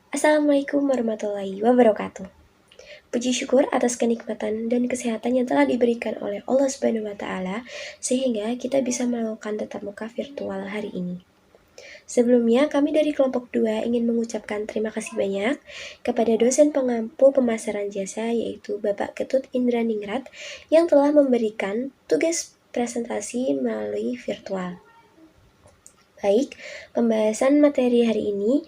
Assalamualaikum warahmatullahi wabarakatuh. Puji syukur atas kenikmatan dan kesehatan yang telah diberikan oleh Allah Subhanahu wa taala sehingga kita bisa melakukan tatap muka virtual hari ini. Sebelumnya, kami dari kelompok 2 ingin mengucapkan terima kasih banyak kepada dosen pengampu pemasaran jasa yaitu Bapak Ketut Indra Ningrat yang telah memberikan tugas presentasi melalui virtual. Baik, pembahasan materi hari ini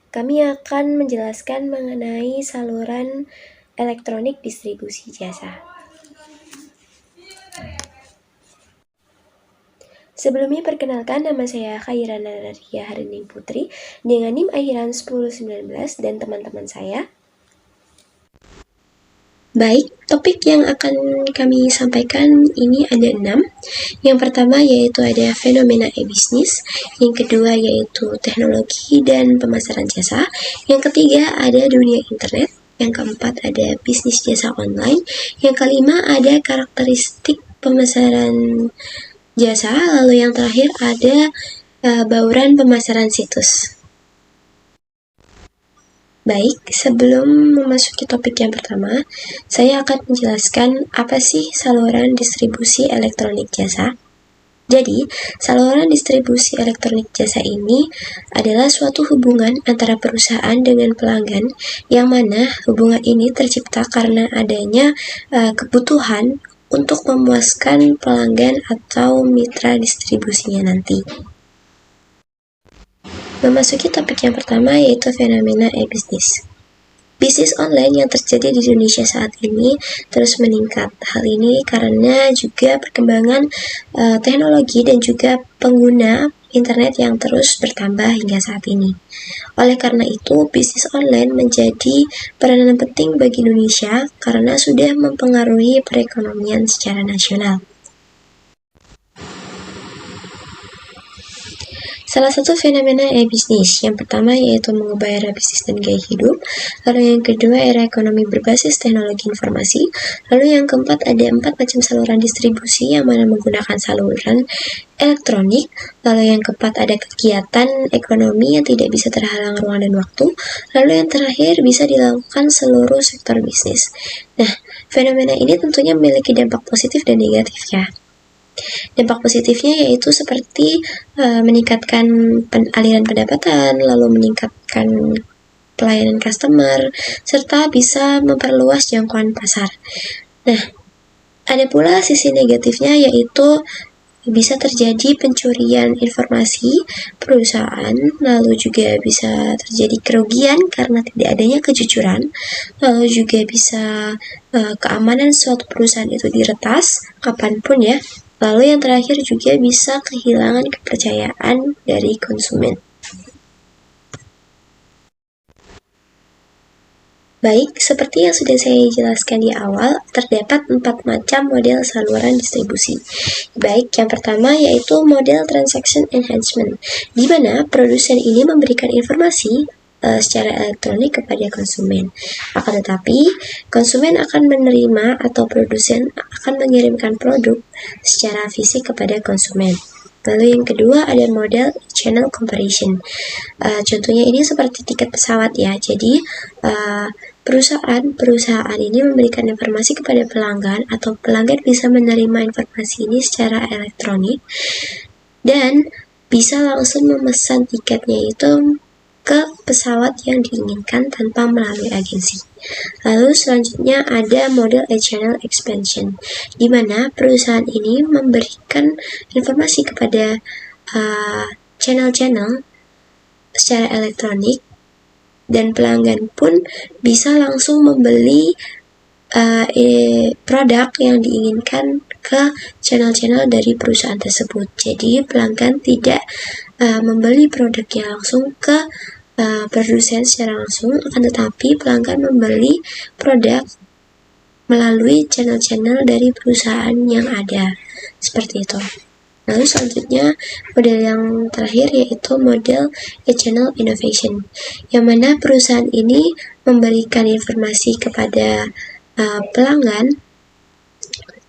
kami akan menjelaskan mengenai saluran elektronik distribusi jasa. Sebelumnya perkenalkan, nama saya Khairana Nadia Harining Putri dengan NIM akhiran 1019 dan teman-teman saya. Baik, topik yang akan kami sampaikan ini ada 6. Yang pertama yaitu ada fenomena e-bisnis, yang kedua yaitu teknologi dan pemasaran jasa, yang ketiga ada dunia internet, yang keempat ada bisnis jasa online, yang kelima ada karakteristik pemasaran jasa, lalu yang terakhir ada bauran pemasaran situs. Baik, sebelum memasuki topik yang pertama, saya akan menjelaskan apa sih saluran distribusi elektronik jasa. Jadi, saluran distribusi elektronik jasa ini adalah suatu hubungan antara perusahaan dengan pelanggan, yang mana hubungan ini tercipta karena adanya kebutuhan untuk memuaskan pelanggan atau mitra distribusinya nanti. Memasuki topik yang pertama yaitu fenomena e-bisnis. Bisnis online yang terjadi di Indonesia saat ini terus meningkat. Hal ini karena juga perkembangan teknologi dan juga pengguna internet yang terus bertambah hingga saat ini. Oleh karena itu, bisnis online menjadi peranan penting bagi Indonesia karena sudah mempengaruhi perekonomian secara nasional. Salah satu fenomena e-bisnis yang pertama yaitu mengubah era bisnis dan gaya hidup, lalu yang kedua era ekonomi berbasis teknologi informasi, lalu yang keempat ada 4 macam saluran distribusi yang mana menggunakan saluran elektronik, lalu yang keempat ada kegiatan ekonomi yang tidak bisa terhalang ruang dan waktu, lalu yang terakhir bisa dilakukan seluruh sektor bisnis. Nah, fenomena ini tentunya memiliki dampak positif dan negatif ya. Dampak positifnya yaitu seperti meningkatkan aliran pendapatan, lalu meningkatkan pelayanan customer, serta bisa memperluas jangkauan pasar. Nah, ada pula sisi negatifnya yaitu bisa terjadi pencurian informasi perusahaan, lalu juga bisa terjadi kerugian karena tidak adanya kejujuran, lalu juga bisa keamanan suatu perusahaan itu diretas kapanpun ya. Lalu yang terakhir juga bisa kehilangan kepercayaan dari konsumen. Baik, seperti yang sudah saya jelaskan di awal, terdapat 4 macam model saluran distribusi. Baik, yang pertama yaitu model transaction enhancement, di mana produsen ini memberikan informasi secara elektronik kepada konsumen. Akan tetapi, konsumen akan menerima atau produsen akan mengirimkan produk secara fisik kepada konsumen. Lalu yang kedua ada model channel comparison. Contohnya ini seperti tiket pesawat ya. Jadi perusahaan ini memberikan informasi kepada pelanggan atau pelanggan bisa menerima informasi ini secara elektronik dan bisa langsung memesan tiketnya itu ke pesawat yang diinginkan tanpa melalui agensi. Lalu selanjutnya ada model channel expansion, di mana perusahaan ini memberikan informasi kepada channel-channel secara elektronik dan pelanggan pun bisa langsung membeli produk yang diinginkan ke channel-channel dari perusahaan tersebut. Jadi pelanggan tidak membeli produknya langsung ke produsen secara langsung, akan tetapi pelanggan membeli produk melalui channel-channel dari perusahaan yang ada. Seperti itu. Lalu selanjutnya model yang terakhir yaitu model channel innovation, yang mana perusahaan ini memberikan informasi kepada pelanggan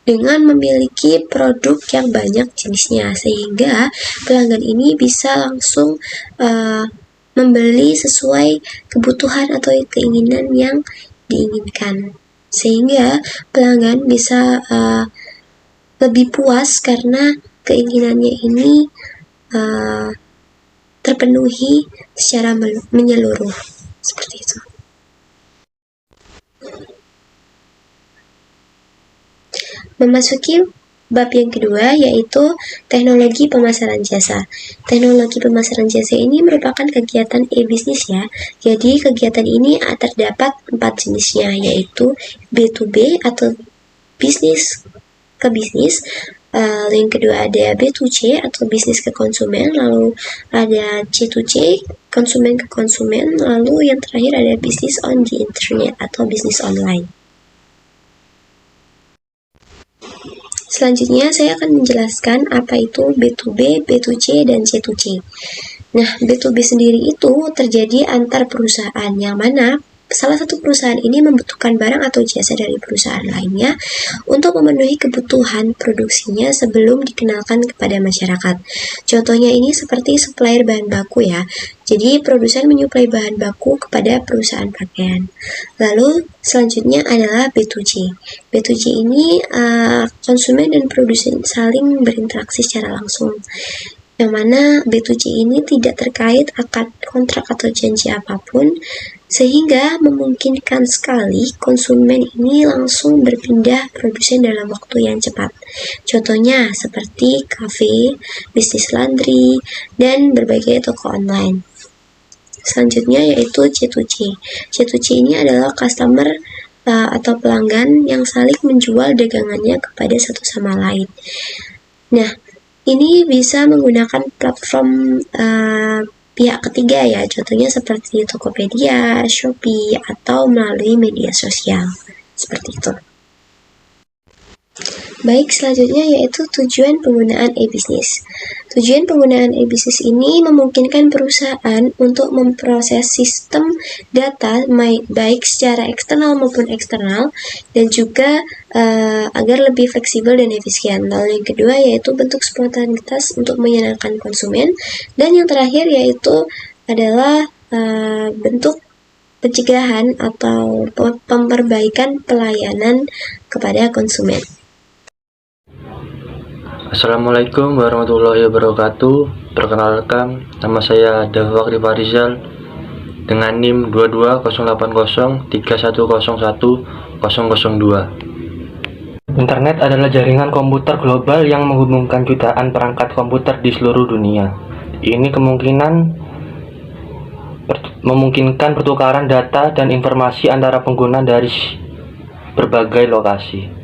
dengan memiliki produk yang banyak jenisnya, sehingga pelanggan ini bisa langsung membeli sesuai kebutuhan atau keinginan yang diinginkan, sehingga pelanggan bisa lebih puas karena keinginannya ini terpenuhi secara menyeluruh, seperti itu. Memasuki bab yang kedua, yaitu teknologi pemasaran jasa. Teknologi pemasaran jasa ini merupakan kegiatan e-bisnis ya. Jadi kegiatan ini terdapat 4 jenisnya, yaitu B2B atau bisnis ke bisnis. Lalu yang kedua ada B2C atau bisnis ke konsumen, lalu ada C2C, konsumen ke konsumen, lalu yang terakhir ada bisnis on the internet atau bisnis online. Selanjutnya saya akan menjelaskan apa itu B2B, B2C, dan C2C. Nah, B2B sendiri itu terjadi antar perusahaan, yang mana salah satu perusahaan ini membutuhkan barang atau jasa dari perusahaan lainnya untuk memenuhi kebutuhan produksinya sebelum dikenalkan kepada masyarakat. Contohnya ini seperti supplier bahan baku ya. Jadi produsen menyuplai bahan baku kepada perusahaan pakaian. Lalu selanjutnya adalah B2C. B2C ini konsumen dan produsen saling berinteraksi secara langsung, yang mana B2C ini tidak terkait akad kontrak atau janji apapun, sehingga memungkinkan sekali konsumen ini langsung berpindah produsen dalam waktu yang cepat. Contohnya seperti kafe, bisnis laundry, dan berbagai toko online. Selanjutnya yaitu C2C. C2C ini adalah customer atau pelanggan yang saling menjual dagangannya kepada satu sama lain. Nah, ini bisa menggunakan platform pihak ketiga ya, contohnya seperti Tokopedia, Shopee, atau melalui media sosial, seperti itu. Baik, selanjutnya yaitu tujuan penggunaan e-bisnis. Tujuan penggunaan e-bisnis ini memungkinkan perusahaan untuk memproses sistem data baik secara eksternal maupun eksternal, dan juga agar lebih fleksibel dan efisien. Lalu yang kedua yaitu bentuk spontanitas untuk menyenangkan konsumen, dan yang terakhir yaitu adalah bentuk pencegahan atau perbaikan pelayanan kepada konsumen. Assalamualaikum warahmatullahi wabarakatuh. Perkenalkan, nama saya Dahwak Rifarizal dengan NIM 220803101002. Internet adalah jaringan komputer global yang menghubungkan jutaan perangkat komputer di seluruh dunia. Ini memungkinkan pertukaran data dan informasi antara pengguna dari berbagai lokasi.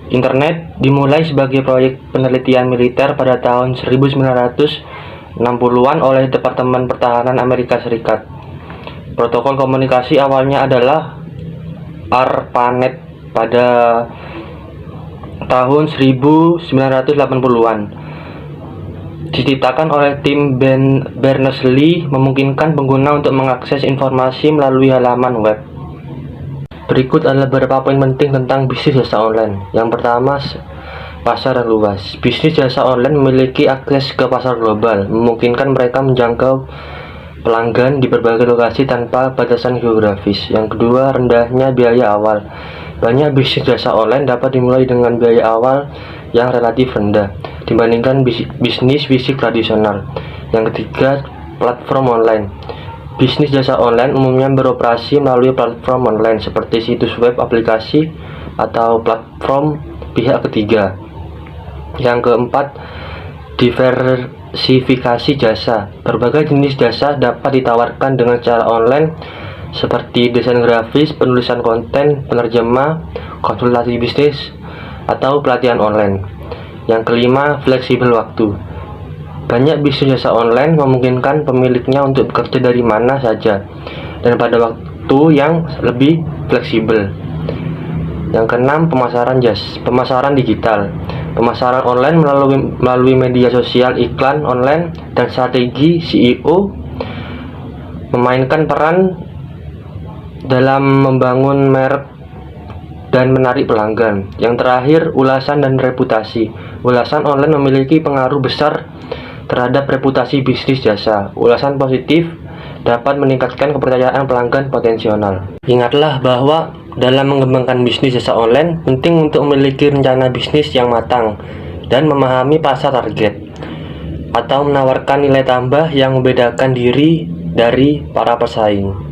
Internet dimulai sebagai proyek penelitian militer pada tahun 1960-an oleh Departemen Pertahanan Amerika Serikat. Protokol komunikasi awalnya adalah ARPANET pada tahun 1980-an. Diciptakan oleh tim Berners-Lee, memungkinkan pengguna untuk mengakses informasi melalui halaman web. Berikut adalah beberapa poin penting tentang bisnis jasa online. Yang pertama, pasar yang luas. Bisnis jasa online memiliki akses ke pasar global, memungkinkan mereka menjangkau pelanggan di berbagai lokasi tanpa batasan geografis. Yang kedua, rendahnya biaya awal. Banyak bisnis jasa online dapat dimulai dengan biaya awal yang relatif rendah dibandingkan bisnis fisik tradisional. Yang ketiga, platform online. Bisnis jasa online umumnya beroperasi melalui platform online seperti situs web, aplikasi, atau platform pihak ketiga. Yang keempat, diversifikasi jasa. Berbagai jenis jasa dapat ditawarkan dengan cara online seperti desain grafis, penulisan konten, penerjemah, konsultasi bisnis, atau pelatihan online. Yang kelima, fleksibel waktu. Banyak bisnis jasa online memungkinkan pemiliknya untuk bekerja dari mana saja dan pada waktu yang lebih fleksibel. Yang keenam, pemasaran digital. Pemasaran online melalui media sosial, iklan online, dan strategi SEO memainkan peran dalam membangun merek dan menarik pelanggan. Yang terakhir, ulasan dan reputasi. Ulasan online memiliki pengaruh besar terhadap reputasi bisnis jasa. Ulasan positif dapat meningkatkan kepercayaan pelanggan potensial. Ingatlah bahwa dalam mengembangkan bisnis jasa online, penting untuk memiliki rencana bisnis yang matang dan memahami pasar target, atau menawarkan nilai tambah yang membedakan diri dari para pesaing.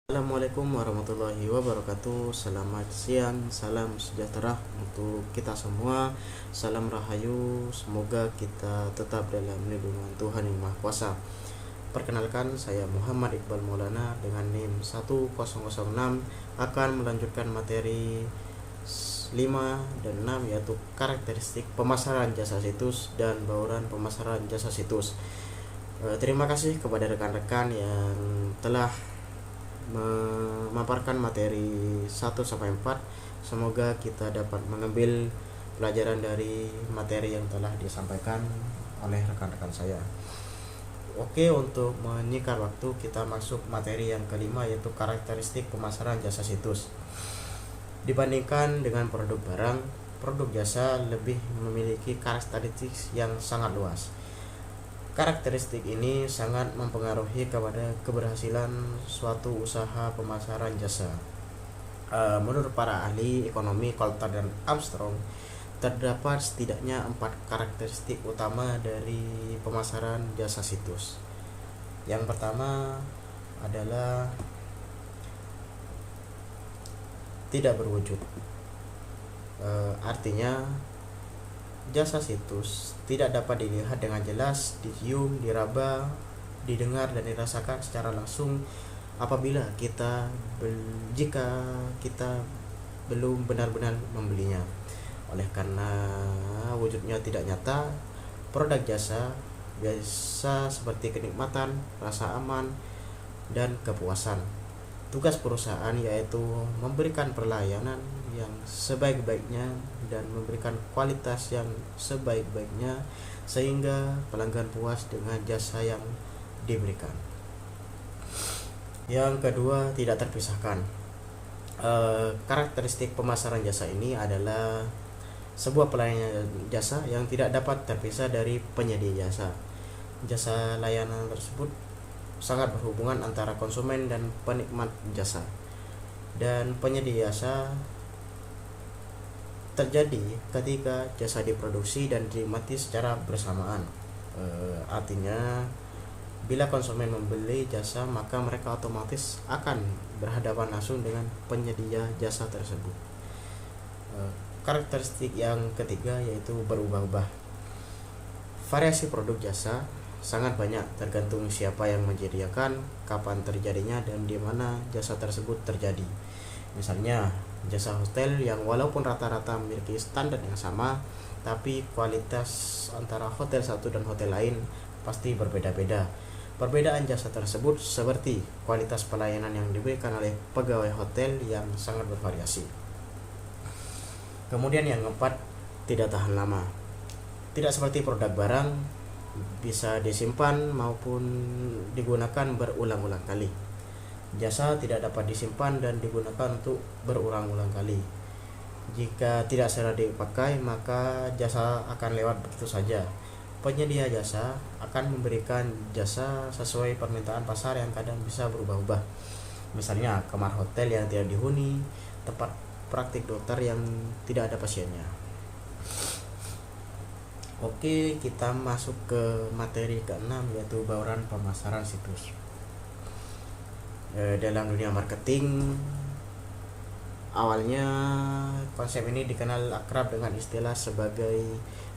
Assalamualaikum warahmatullahi wabarakatuh. Selamat siang, salam sejahtera untuk kita semua. Salam rahayu, semoga kita tetap dalam lindungan Tuhan Yang Maha Kuasa. Perkenalkan, saya Muhammad Iqbal Maulana dengan NIM 1006 akan melanjutkan materi 5 dan 6, yaitu karakteristik pemasaran jasa situs dan bauran pemasaran jasa situs. Terima kasih kepada rekan-rekan yang telah memaparkan materi 1-4. Semoga kita dapat mengambil pelajaran dari materi yang telah disampaikan oleh rekan-rekan saya. Oke, untuk menyingkat waktu, kita masuk materi yang kelima, yaitu karakteristik pemasaran jasa situs. Dibandingkan dengan produk barang, produk jasa lebih memiliki karakteristik yang sangat luas. Karakteristik ini sangat mempengaruhi kepada keberhasilan suatu usaha pemasaran jasa. Menurut para ahli ekonomi Coulter dan Armstrong, terdapat setidaknya 4 karakteristik utama dari pemasaran jasa situs. Yang pertama adalah tidak berwujud. Artinya jasa situs tidak dapat dilihat dengan jelas, dicium, diraba, didengar dan dirasakan secara langsung apabila jika kita belum benar-benar membelinya. Oleh karena wujudnya tidak nyata, produk jasa biasa seperti kenikmatan, rasa aman, dan kepuasan. Tugas perusahaan yaitu memberikan pelayanan yang sebaik-baiknya dan memberikan kualitas yang sebaik-baiknya sehingga pelanggan puas dengan jasa yang diberikan. Yang kedua, tidak terpisahkan. Karakteristik pemasaran jasa ini adalah sebuah pelayanan jasa yang tidak dapat terpisah dari penyedia jasa. Jasa layanan tersebut sangat berhubungan antara konsumen dan penikmat jasa. Dan penyedia jasa terjadi ketika jasa diproduksi dan dinikmati secara bersamaan. Artinya bila konsumen membeli jasa, maka mereka otomatis akan berhadapan langsung dengan penyedia jasa tersebut. Karakteristik yang ketiga yaitu berubah-ubah. Variasi produk jasa sangat banyak tergantung siapa yang menyediakan, kapan terjadinya, dan di mana jasa tersebut terjadi. Misalnya jasa hotel yang walaupun rata-rata memiliki standar yang sama, tapi kualitas antara hotel satu dan hotel lain pasti berbeda-beda. Perbedaan jasa tersebut seperti kualitas pelayanan yang diberikan oleh pegawai hotel yang sangat bervariasi. Kemudian yang keempat, tidak tahan lama. Tidak seperti produk barang, bisa disimpan maupun digunakan berulang-ulang kali. Jasa tidak dapat disimpan dan digunakan untuk berulang-ulang kali. Jika tidak segera dipakai, maka jasa akan lewat begitu saja. Penyedia jasa akan memberikan jasa sesuai permintaan pasar yang kadang bisa berubah-ubah. Misalnya kamar hotel yang tidak dihuni, tempat praktik dokter yang tidak ada pasiennya. Oke, kita masuk ke materi ke-6, yaitu bauran pemasaran situs. Dalam dunia marketing, awalnya konsep ini dikenal akrab dengan istilah sebagai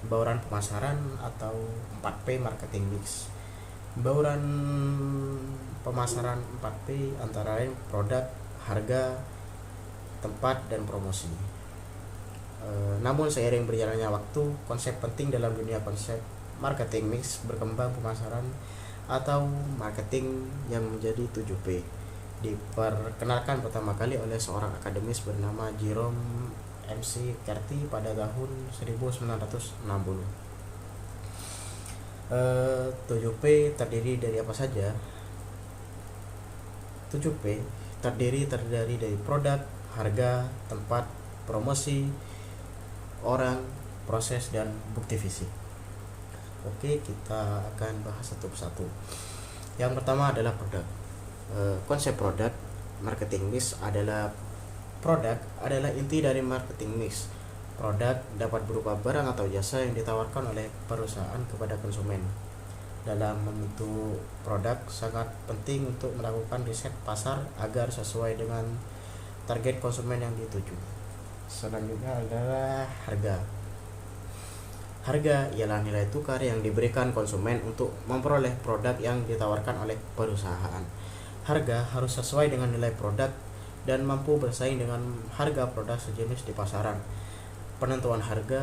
bauran pemasaran atau 4P marketing mix. Bauran pemasaran 4P antara lain produk, harga, tempat, dan promosi. Namun seiring berjalannya waktu, konsep penting dalam dunia konsep marketing mix berkembang pemasaran atau marketing yang menjadi 7P. Diperkenalkan pertama kali oleh seorang akademis bernama Jerome McCarthy pada tahun 1960. 7P terdiri dari apa saja? 7P terdiri dari produk, harga, tempat, promosi, orang, proses, dan bukti fisik. Oke, kita akan bahas satu persatu. Yang pertama adalah produk. Konsep produk marketing mix adalah inti dari marketing mix. Produk dapat berupa barang atau jasa yang ditawarkan oleh perusahaan kepada konsumen. Dalam membentuk produk sangat penting untuk melakukan riset pasar agar sesuai dengan target konsumen yang dituju. Selanjutnya adalah harga. Harga ialah nilai tukar yang diberikan konsumen untuk memperoleh produk yang ditawarkan oleh perusahaan. Harga harus sesuai dengan nilai produk dan mampu bersaing dengan harga produk sejenis di pasaran. Penentuan harga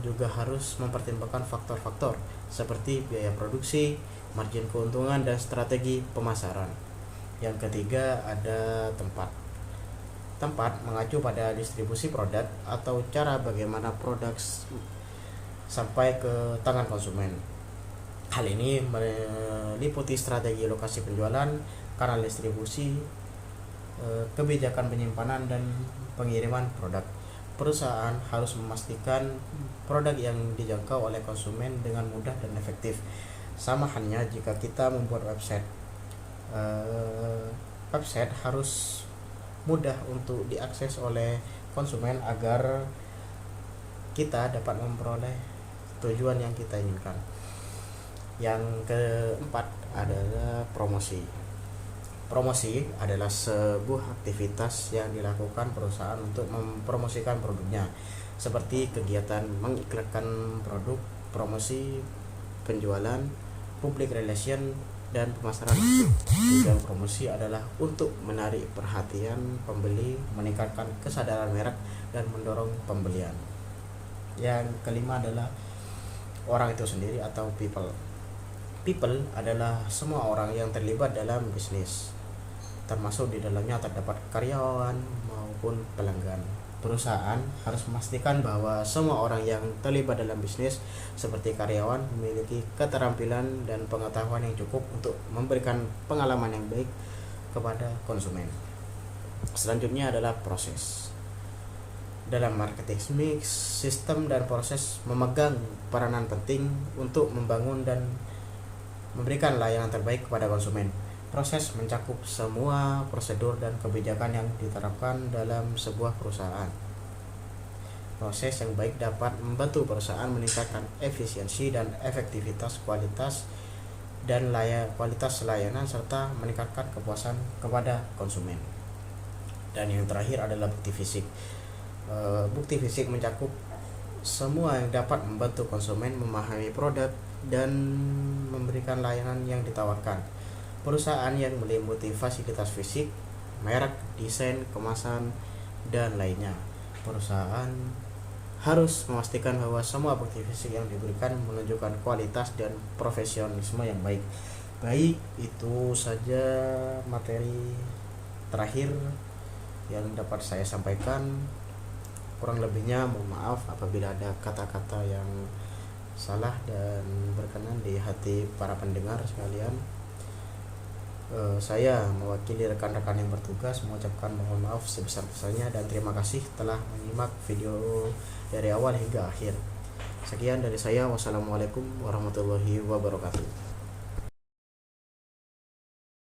juga harus mempertimbangkan faktor-faktor seperti biaya produksi, margin keuntungan, dan strategi pemasaran. Yang ketiga ada tempat. Tempat mengacu pada distribusi produk atau cara bagaimana produk sampai ke tangan konsumen. Hal ini meliputi strategi lokasi penjualan, kanal distribusi, kebijakan penyimpanan, dan pengiriman produk. Perusahaan harus memastikan produk yang dijangkau oleh konsumen dengan mudah dan efektif. Sama halnya jika kita membuat website. Website harus mudah untuk diakses oleh konsumen agar kita dapat memperoleh tujuan yang kita inginkan. Yang keempat adalah promosi. Promosi adalah sebuah aktivitas yang dilakukan perusahaan untuk mempromosikan produknya, seperti kegiatan mengiklankan produk, promosi, penjualan, public relation, dan pemasaran. Tujuan promosi adalah untuk menarik perhatian pembeli, meningkatkan kesadaran merek, dan mendorong pembelian. Yang kelima adalah orang itu sendiri atau people. People adalah semua orang yang terlibat dalam bisnis, termasuk di dalamnya terdapat karyawan maupun pelanggan. Perusahaan harus memastikan bahwa semua orang yang terlibat dalam bisnis seperti karyawan memiliki keterampilan dan pengetahuan yang cukup untuk memberikan pengalaman yang baik kepada konsumen. Selanjutnya adalah proses. Dalam marketing mix, sistem dan proses memegang peranan penting untuk membangun dan memberikan layanan terbaik kepada konsumen. Proses mencakup semua prosedur dan kebijakan yang diterapkan dalam sebuah perusahaan. Proses yang baik dapat membantu perusahaan meningkatkan efisiensi dan efektivitas, kualitas layanan, serta meningkatkan kepuasan kepada konsumen. Dan yang terakhir adalah bukti fisik. Bukti fisik mencakup semua yang dapat membantu konsumen memahami produk dan memberikan layanan yang ditawarkan. Perusahaan yang meliputi fasilitas fisik, merek, desain, kemasan, dan lainnya. Perusahaan harus memastikan bahwa semua bukti fisik yang diberikan menunjukkan kualitas dan profesionalisme yang baik. Baik, itu saja materi terakhir yang dapat saya sampaikan. Kurang lebihnya mohon maaf apabila ada kata-kata yang salah dan berkenan di hati para pendengar sekalian. Saya mewakili rekan-rekan yang bertugas mengucapkan mohon maaf sebesar-besarnya dan terima kasih telah menyimak video dari awal hingga akhir. Sekian dari saya. Wassalamualaikum warahmatullahi wabarakatuh.